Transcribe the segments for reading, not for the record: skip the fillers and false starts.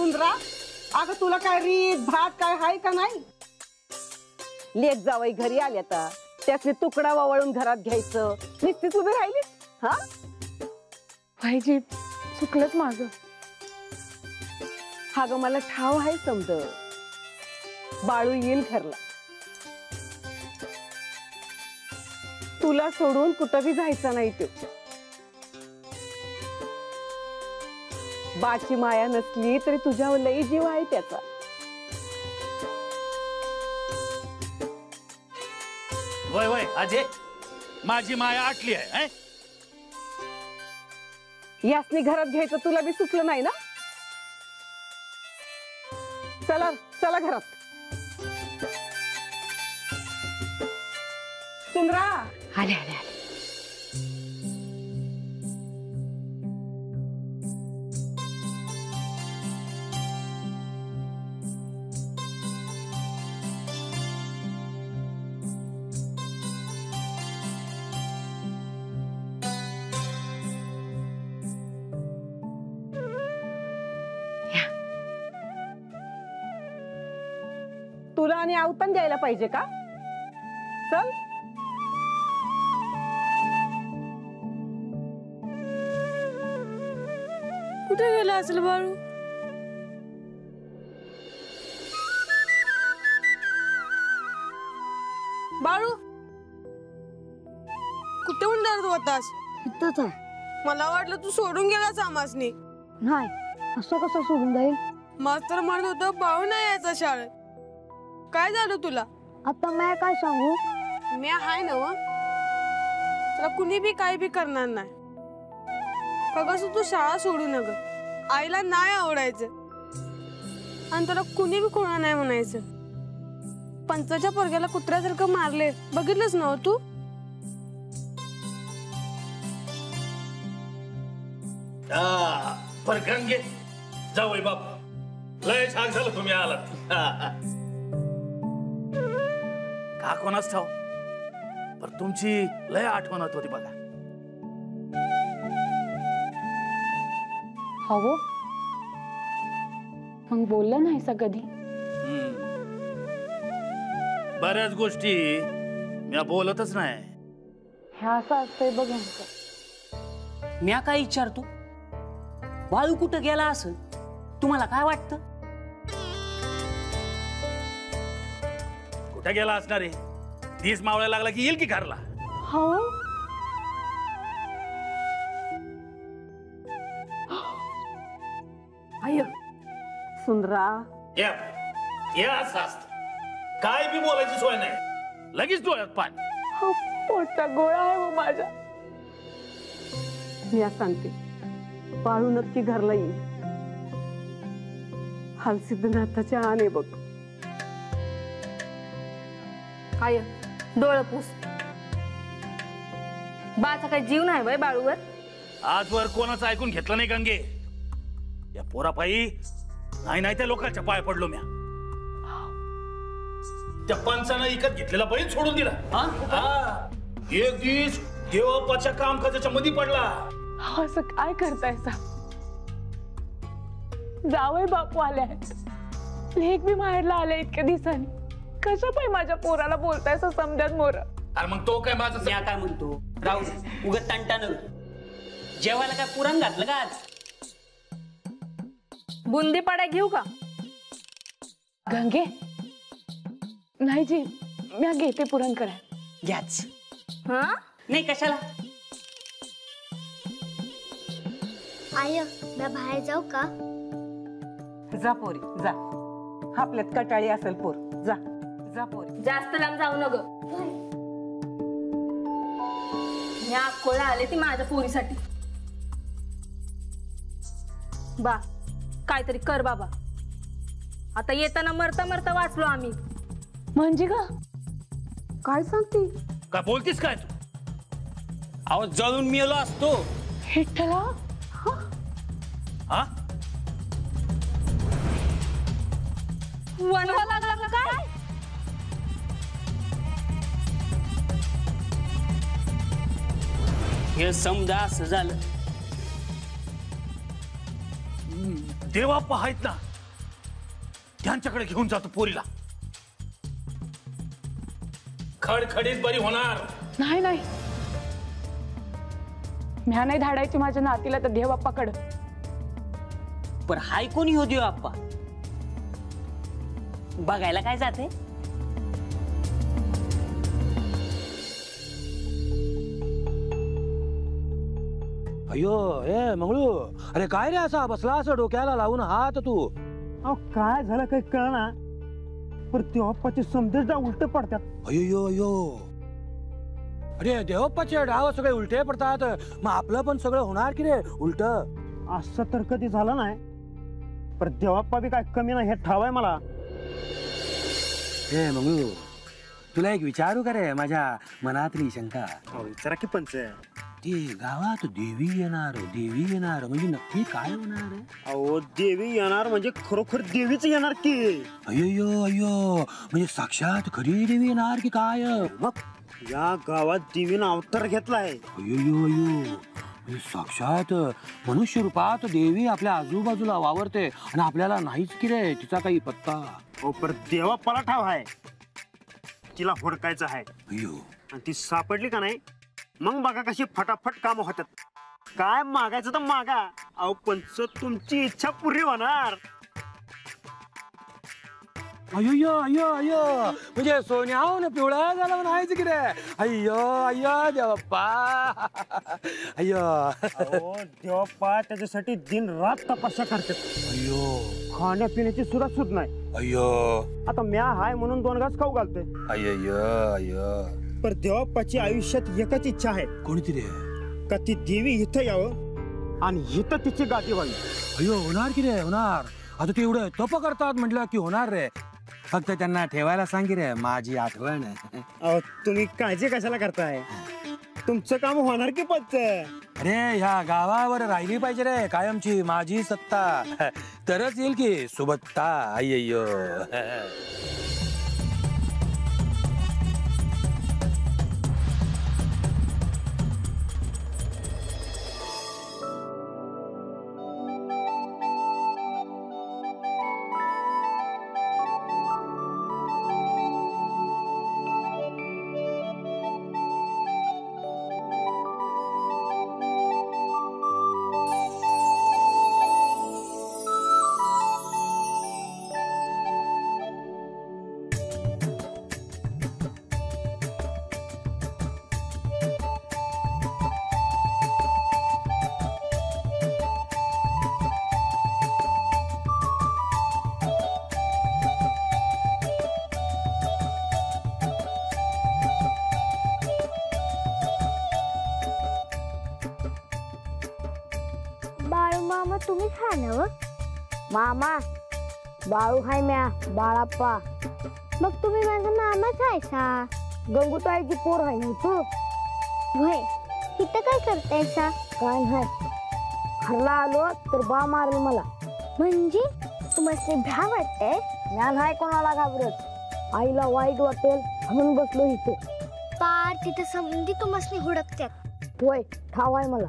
सुंदरा, अगं तुला काय रीत भात काय हाय का नाही? लेक जावई घरी आल्या तर त्याचे तुकडा वावळून घरात घ्यायचं, नुसतीच उभी राहिली. हा भाईजी चुकलंच माझं. हा ग मला ठाव आहे समज. बाळू येईल घरला. तुला सोडून कुठंही जायचं नाही. तो बाची माया नसली तरी तुझ्यावर लई जीव आहे त्याचा. वय वय अजय, माझी माया आटली आहे. यासनी घरात घ्यायचं तुला बी सुचलं नाही ना? चला चला घरात. सुंदरा आले आले आले. तुला आणि आवतण द्यायला पाहिजे का? चल. कुठे गेला असेल बाळू? बाळू कुठे उंडारत होतास? इथंच आहे. मला वाटलं तू सोडून गेलास आमासनी. नाही, असं कसं सोडून जाईल? मास्तर म्हणत होतं बाळू नाही यायचा शाळेत. काय झालं तुला? आता मी काय सांगू? मी हाय ना व. तुला कुणी बी काही बी करणार नाही. कसं तू शाळा सोडू नग. आईला नाही आवडायचं आणि तुला कुणी बी कोणा नाही म्हणायचं. पंचाच्या पोरग्याला कुत्र्यासारखं मारले, बघितलंच ना तू? पर गंगे जावई बाप, लय छान झालं तुम्ही आलात. का कोणाच ठाव, पर तुमची लय आठवण होती बघा. हो मग बोललं नाही सा कधी? बऱ्याच गोष्टी मी बोलतच नाही. ह्या असं असतंय बघ. म्या काय विचारतो, बाळू कुठं गेला असं तुम्हाला काय वाटतं? कुठे गेला असणार आहे? दिस मावळ्या लागला की येईल की घरला. हो आय सुंदरा, या असं असतं. काय बी बोलायची सोय नाही, लगेच डोळ्यात पाणी. हो, पोटचा गोळा आहे वो माझा. मी सांगते, बाळू नक्की घरला येईल. हालसिद्धनाथाच्या आणे बघ. आय डोळं पूस. बाचा काही जीव नाही बाय बाळूवर. आजवर कोणाचं ऐकून घेतलं नाही गंगे. या पोरापायी नाही नाही त्या लोकांच्या पाय पडलो म्या. त्या पंचानं इकत घेतलेला बैल सोडून दिला. एक दिवस देवापाच्या काम काजाच्या मध्ये पडला. असं काय करताय सा? जावई बापू आले आहेत, लेक बी माहेरला आले इतक्या दिवसांनी. कशा पाय माझ्या पोराला बोलताय समजात मोर? अरे मग तो काय माझं म्या काय म्हणतो, राहू उगत तंटानं. जेवायला काय पुरण घातलं का आज? बुंदी पाड्या घेऊ का? गंगे नाही जी, म्या घेते पुरण कराय. घ्याच. हा नाही कशाला? आय मी बाहेर जाऊ का? जा पोरी जा. आपल्यात कटाळी असेल पोर. जा जा पोरी. जास्त लांब जाऊ नग. ह्या अक्कोळा आले ती माझ्या पोरीसाठी. बा काहीतरी कर बाबा. आता येताना मरता मरता वाचलो आम्ही. म्हणजे का? काय सांगते? काय बोलतीस काय तू? अहो जळून मेलो असतो. विठ्ठला, हा वनवा लागला का काय? हे समजा असं झालं. देवा पाहायत ना, त्यांच्याकडे घेऊन जातो पोरीला. खडखडीत बरी होणार. नाही नाही, म्या नाही धाडायची माझ्या नातीला तर देव बाप्पाकडं. पण हाय कोणी हो देव आप्पा? बघायला काय जाते? अयो ए मंगळू, अरे काय रे असा बसला असं डोक्याला लावून हात तू? अहो काय झालं काही कळना, पण देवप्पाचे समजेच उलट पडतात. अयो अयो, अरे देवप्पाचे डाव सगळे उलटे पडतात, मग आपलं पण सगळं होणार की रे उलट? असं तर कधी झालं नाही, पण देवप्पा बी काय कमी नाही हे ठाव आहे मला. ए मंगळू, तुला एक विचारू का रे माझ्या मनातली शंका? विचारा की पंच. ती गावात देवी येणार म्हणजे नक्की काय होणार? अहो देवी येणार म्हणजे खरोखर देवीच येणार की. अयो अयो, म्हणजे साक्षात खरी देवी येणार की काय? मग या गावात देवीनं अवतार घेतलाय. अयो अयो, साक्षात मनुष्य रूपात देवी आपल्या आजूबाजूला वावरते आणि आपल्याला नाहीच की रे तिचा काही पत्ता. हो पण देवाप्पाला ठाव आहे, तिला हुडकायचं आहे. अयो, आणि ती सापडली का नाही, मग बघा कशी फटाफट काम होतात. काय मागायचं तर मागा, अहो पंच तुमची इच्छा पुरी होणार. अयो अयो अयो, म्हणजे सोन्याहून पिवळा झाला म्हणायचं की रे? अय्यो अय्यो देवप्पा, अय्यो. अहो देवप्पा त्याच्यासाठी दिन रात तपस्या करतात. अय्यो, खाण्यापिण्याची सुद्धा सुद नाही. अय्यो, आता म्या हाय म्हणून 2 घास खाऊ घालतोय. अय्यो अय्यो. पर देवप्पाची आयुष्यात एकच इच्छा आहे. कोणती रे? का ती देवी इथं यावं आणि इथं तिची गादी व्हावी. अय्यो, होणार की रे होणार. आता ते एवढं तप करतात म्हटलं की होणार रे. फक्त त्यांना ठेवायला सांग की रे माझी आठवण. अहो तुम्ही काळजी कशाला करताय, तुमचं काम होणार की पंच. अरे ह्या गावावर राहिली पाहिजे रे कायमची माझी सत्ता, तरच येईल की सुबत्ता. अय्यो. बाळू मामा तुम्ही खाणं मामा. बाळू हाय म्या बाळाप्पा. मग तुम्ही माझा मामाच आहे सा. गंगूताईची पोर आहे ना तू. होय, इथं काय करतायसा? काय नाही, घरला आलो तर बा मारेल मला. म्हणजे तुम्हाला भ्या वाटते? ज्ञान आहे कोणाला घाबरत. आईला वाईट वाटेल म्हणून बसलो इथे. पार तिथे समधी तुम्हाला हुडकत्यात. होय, ठाव आहे मला.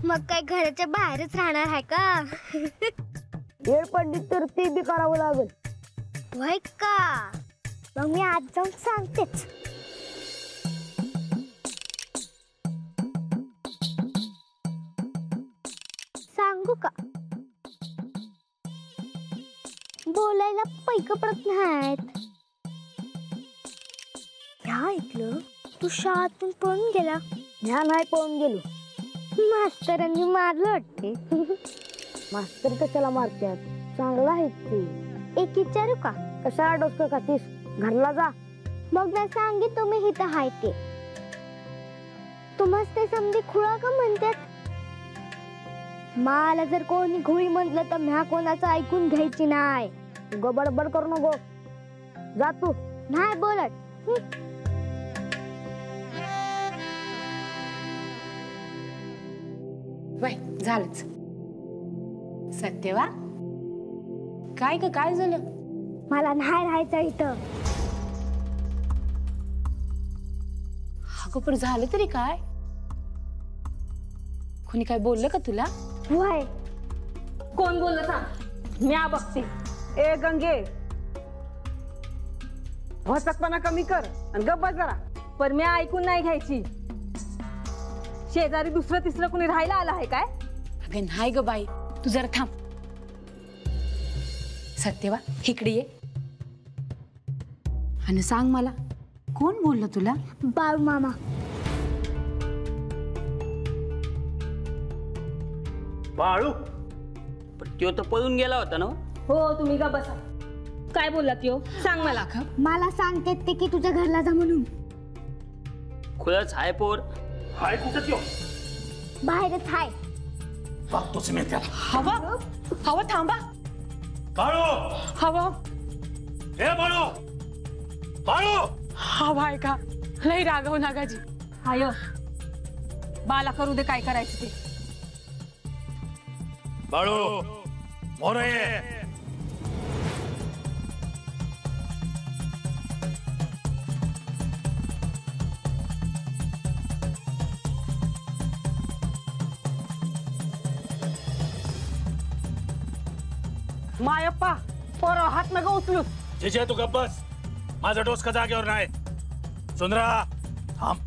मग काय घराच्या बाहेरच राहणार आहे का? वेळ पडली तर ते बी करावं लागेल. होय का? मग मी आज जाऊन सांगतेच. सांगू का? बोलायला पैक पडत नाहीत. ह्या ऐकलं तू शाळेतून पळून गेला. ह्या नाही पळून गेलो, मास्तरांनी मारलं वाटते. मास्तर कशाला मारतात, चांगला आहे ते. एक विचारू का? कशाला डोसकं खातीस, घरला जा. मग ना सांगे तुम्ही इथं हाय ते. तुम्हाला ते समधी खुळा का म्हणतात? मला जर कोणी घोळी म्हटलं तर म्या कोणाचं ऐकून घ्यायची नाही. गबडबड करू नको, जा तू. नाही बोलत. वय झालंच. सत्यवा, काय ग काय झालं? मला नाही राहायचं इथं. अगं पण झालं तरी काय? कोणी काय बोललं का तुला? वय कोण बोललं सांग, म्या बघते. ए गंगे, वचकपणा कमी कर आणि गप्प बस जरा. पण मी ऐकून नाही घ्यायची. शेजारी दुसरं तिसरं कुणी राहायला आलं आहे काय? अगं नाही ग बाई, तू जरा थांब. सत्यवा इकडे ये आणि सांग मला, कोण बोललं तुला? बाळू मामा. बाळू पण तो तर पळून गेला होता ना. हो तुम्ही का बसा. काय बोलला त्यो सांग मला. मला सांगतेत ते की तुझ्या घरला जा म्हणून. खुळच हाय पोर. हाय कुठं त्यो? बाहेरच हाय. बघतोच मी त्याला. हवा हवा थांबा. बाळू हवा हे बाळू बाळू. हवा आहे का? लई रागव नागाजी. हाय बाला करू दे काय करायचं ते. बाळू मोरे. मायप्पा पोर हात नका उचलूस. जे तू गप्प बस. माझा डोसका जागेवर नाही. सुंदरा थांब.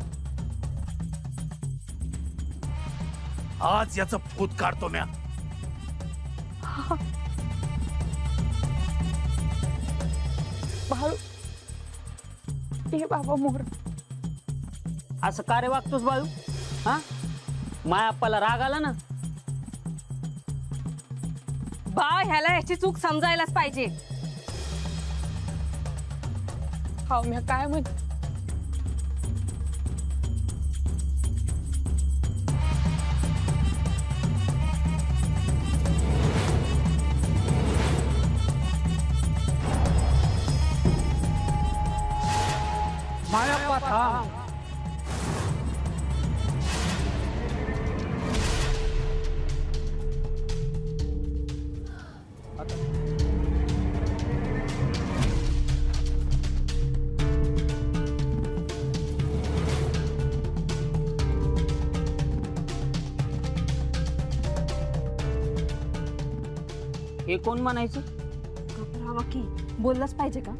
आज याचं भूत काढतो म्या. बाळू ए बाबा मोर. असं का रे वागतोस बाळू? हा मायाप्पाला राग आला ना. बा ह्याला ह्याची चूक समजायलाच पाहिजे. हा मी काय म्हण. मायाप्पा थांब. हे कोण म्हणायचं? घबरावा की बोललाच पाहिजे का?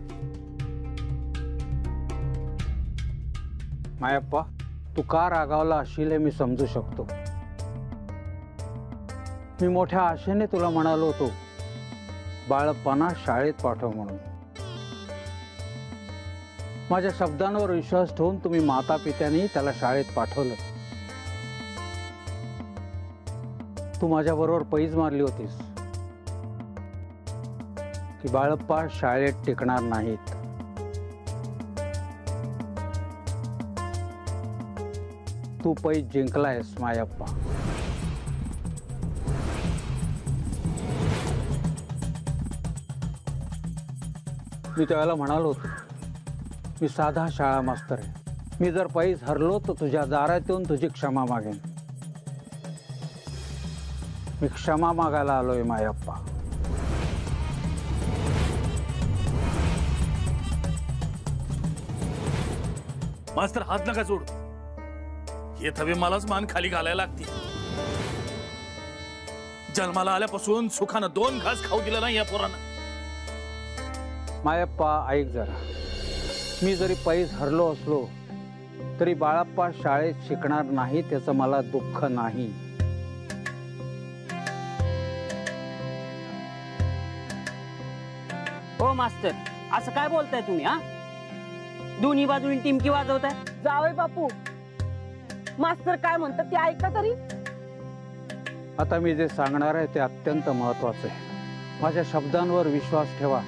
मायप्पा तू का रागावला असशील हे मी समजू शकतो. मी मोठ्या आशेने तुला म्हणालो होतो बाळप्पांना शाळेत पाठव म्हणून. माझ्या शब्दांवर विश्वास ठेवून तुम्ही माता पित्यांनी त्याला शाळेत पाठवलं. तू माझ्याबरोबर पैज मारली होतीस की बाळप्पा शाळेत टिकणार नाहीत. तू पैज जिंकलायस मायप्पा. मी त्यावेळेला म्हणालो होतो मी साधा शाळा मास्तर आहे. मी जर पैज हरलो तर तुझ्या दारात येऊन तुझी क्षमा मागेन. मी क्षमा मागायला आलोय मायप्पा. मास्तर हात नका सोड. हे थवे मलाच मान खाली घालायला लागतील. जन्माला आल्यापासून सुखानं 2 घास खाऊ दिला नाही या पोरानं. मायप्पा ऐक जरा. मी जरी पैज हरलो असलो तरी बाळप्पा शाळेत शिकणार नाही त्याचं मला दुःख नाही. हो मास्तर असं काय बोलताय तुम्ही? हा दोन्ही बाजूनी टिमकी वाजवताय. जावई बापू मास्तर काय म्हणतात ते ऐका तरी. आता मी जे सांगणार आहे ते अत्यंत महत्वाचं आहे. माझ्या शब्दांवर विश्वास ठेवा.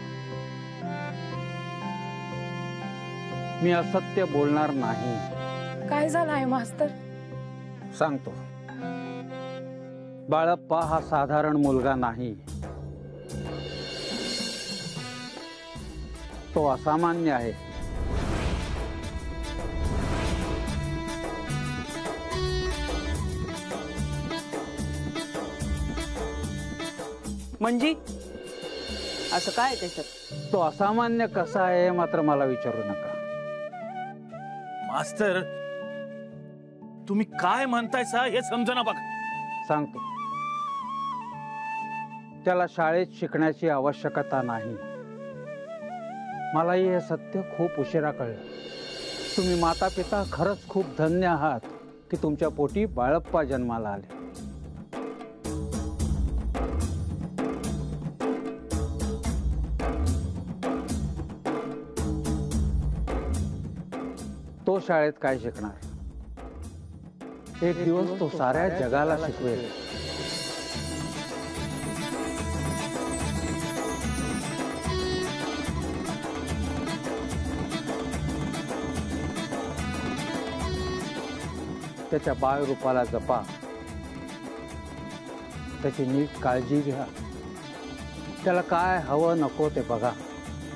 मी असत्य बोलणार नाही. काय झालं आहे मास्तर? सांगतो. बाळप्पा हा साधारण मुलगा नाही. तो असामान्य आहे. म्हणजे असं काय त्याच्यात? तो असामान्य कसा आहे हे मात्र मला विचारू नका. मास्तर तुम्ही काय म्हणताय सा हे समजना बघा. सांगतो. त्याला शाळेत शिकण्याची आवश्यकता नाही. मलाही हे सत्य खूप उशिरा कळलं. तुम्ही माता पिता खरंच खूप धन्य आहात की तुमच्या पोटी बाळप्पा जन्माला आले. तो शाळेत काय शिकणार? एक दिवस तो साऱ्या जगाला शिकवेल. त्याच्या बाळ रूपाला जपा, त्याची नीट काळजी घ्या. त्याला काय हवं नको ते बघा,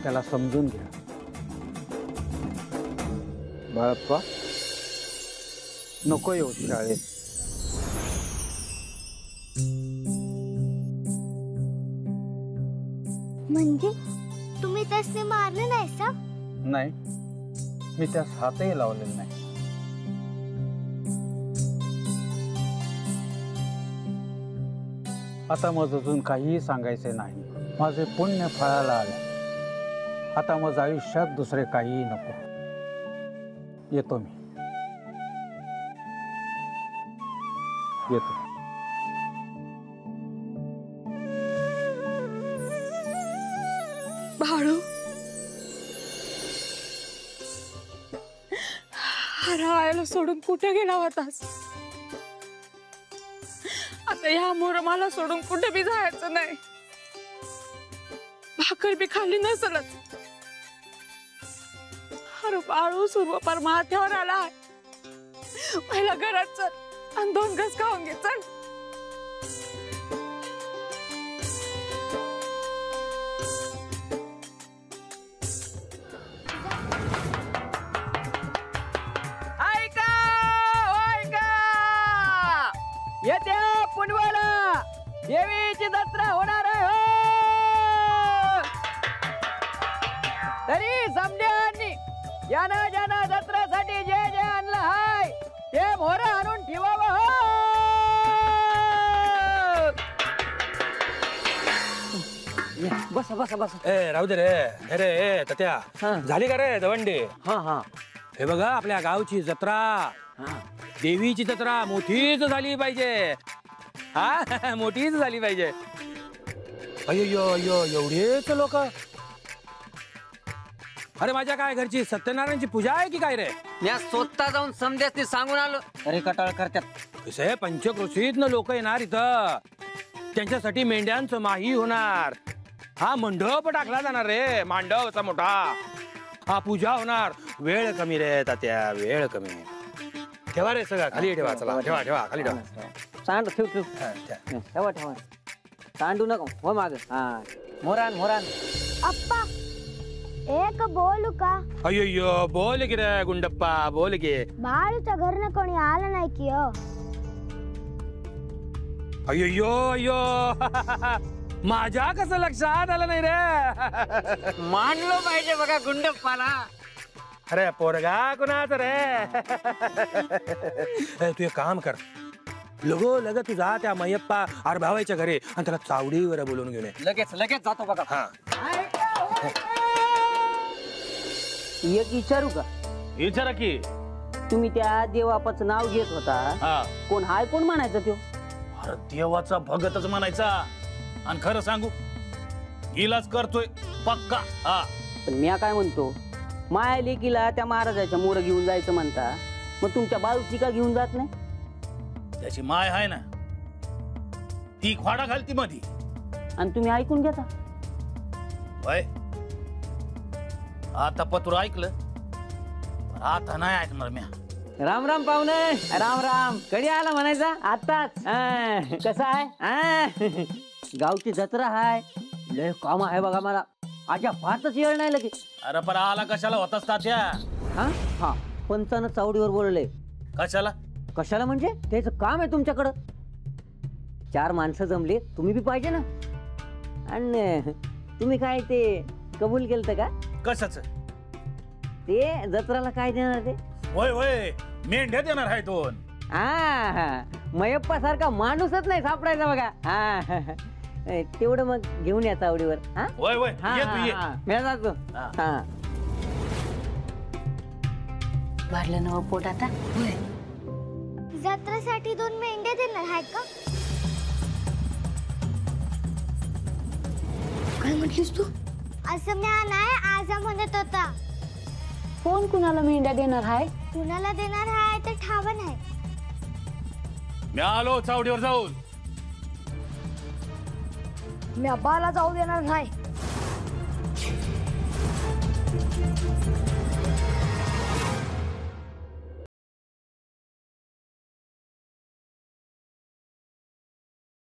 त्याला समजून घ्या. बाळप्पा नको येऊ शाळेत. म्हणजे तुम्ही त्यासने मारले नाही सा? नाही, मी त्यास हातही लावलेला नाही. आता मग अजून काहीही सांगायचे नाही. माझे पुण्य फळाला आले. आता मग आयुष्यात दुसरे काहीही नको. येतो मी, येतो. बाळू, राहायला सोडून कुठे गेला होतास? आता ह्या मोरमाला सोडून कुठे बी जायचं नाही. भाकर बी खाल्ली नसलच. अरे बाळू, सुरवापार माथ्यावर आलाय. पहिला घरात चल आणि 2 घास खाऊन घे. चल. येत्या पुनवाला देवीची जत्रा होणार आहे हो. तरी समध्यांनी ज्यानं ज्यानं जत्रेसाठी जे जे आणलं हाय ते मोर आणून ठेवावं हो. बसा बसा बसा. ए राहू दे रे. अरे ए तत्या, झाली का रे दवंडी? हा हा. हे बघा, आपल्या गावची जत्रा, देवीची जत्रा मोठीच झाली पाहिजे. हा, मोठीच झाली पाहिजे. अयो अयो, एवढेच लोक? अरे माझ्या काय घरची सत्यनारायणची पूजा आहे की काय रे? मी स्वतः जाऊन समध्यासनी सांगून आलो. अरे कटाळ करतात. कसं पंचक्रोशीतनं लोक येणार इथं. त्यांच्यासाठी मेंढ्यांचं माही होणार. हा, मंडप टाकला जाणार रे, मांडवचा मोठा. हा, पूजा होणार. वेळ कमी रे तात्या, वेळ कमी. ठेवा रे सगळं खाली ठेवा. चला ठेवा ठेवा खाली ठेवा. सांड ठेव ठेव ठेवा ठेवा. सांडू नको हो माग. हा, मोरान मोरान. अप्पा एक बोलू का? अयो बोल की रे गुंडप्पा, बोल की. बाळूच्या घरनं कोणी आलं नाही की हो? अयो माझ्या कसं लक्षात आलं नाही रे? मानलो पाहिजे बघा गुंडप्पाला. अरे पोरगा कुणाच रे? तू एक काम कर, लग तू जा त्या मयप्पा भावाच्या घरी आणि त्याला चावडीवर बोलून घेऊन ये. लगेच लगेच जातो बघा. हा, एक विचारू का? विचारा की. तुम्ही त्या देवापाचं नाव घेत होता, कोण हाय कोण म्हणायचं त्यो? अरे देवाचा भगतच म्हणायचा. आणि खरं सांगू, इलाज करतोय पक्का. हा, पण मी काय म्हणतो, माया लेकीला त्या महाराजाच्या मोर घेऊन जायचं म्हणता, मग तुमच्या बाळूची का घेऊन जात नाही? त्याची माय आहे ना, ती खोडा घालती मधी. आणि तुम्ही ऐकून घेता वय. आता पत्र ऐकलं, पण आता नाही ऐकणार म्या. राम राम पाहुणे. राम राम. कधी आला म्हणायचा? आताच. कसं आहे? गावची जत्रा हाय, लय काम आहे बघा मला. आजा फारच येळ नाही लगे. अरे पण आला कशाला होतास तात्या? हा हा, पंचानं चावडीवर बोलले. कशाला? कशाला म्हणजे त्याचं काम आहे तुमच्याकडं. 4 माणसं जमले, तुम्ही बी पाहिजे ना. आणि तुम्ही काय ते कबूल केलं का? कशाच? ते जत्राला काय देणार ते? होय होय, मेंढ्या देणार आहे 2. हा, मयप्पा सारखा माणूसच नाही सापडायचा बघा. हा, तेवढं मग घेऊन यायचं आवडीवर. हा वय वय हा, ये तू ये हा, मी जातो. हा भरलं नवं पोट आता. जत्रेसाठी 2 मेंढ्या देणार आहे का? काय म्हटलीस तू? असं मी नाही आजा म्हणत होता. कोण कुणाला मेंढ्या देणार आहे? कुणाला देणार आहे ते ठाव नाही. मी आलो चावडीवर जाऊन. मी अब्बाला जाऊ देणार नाही.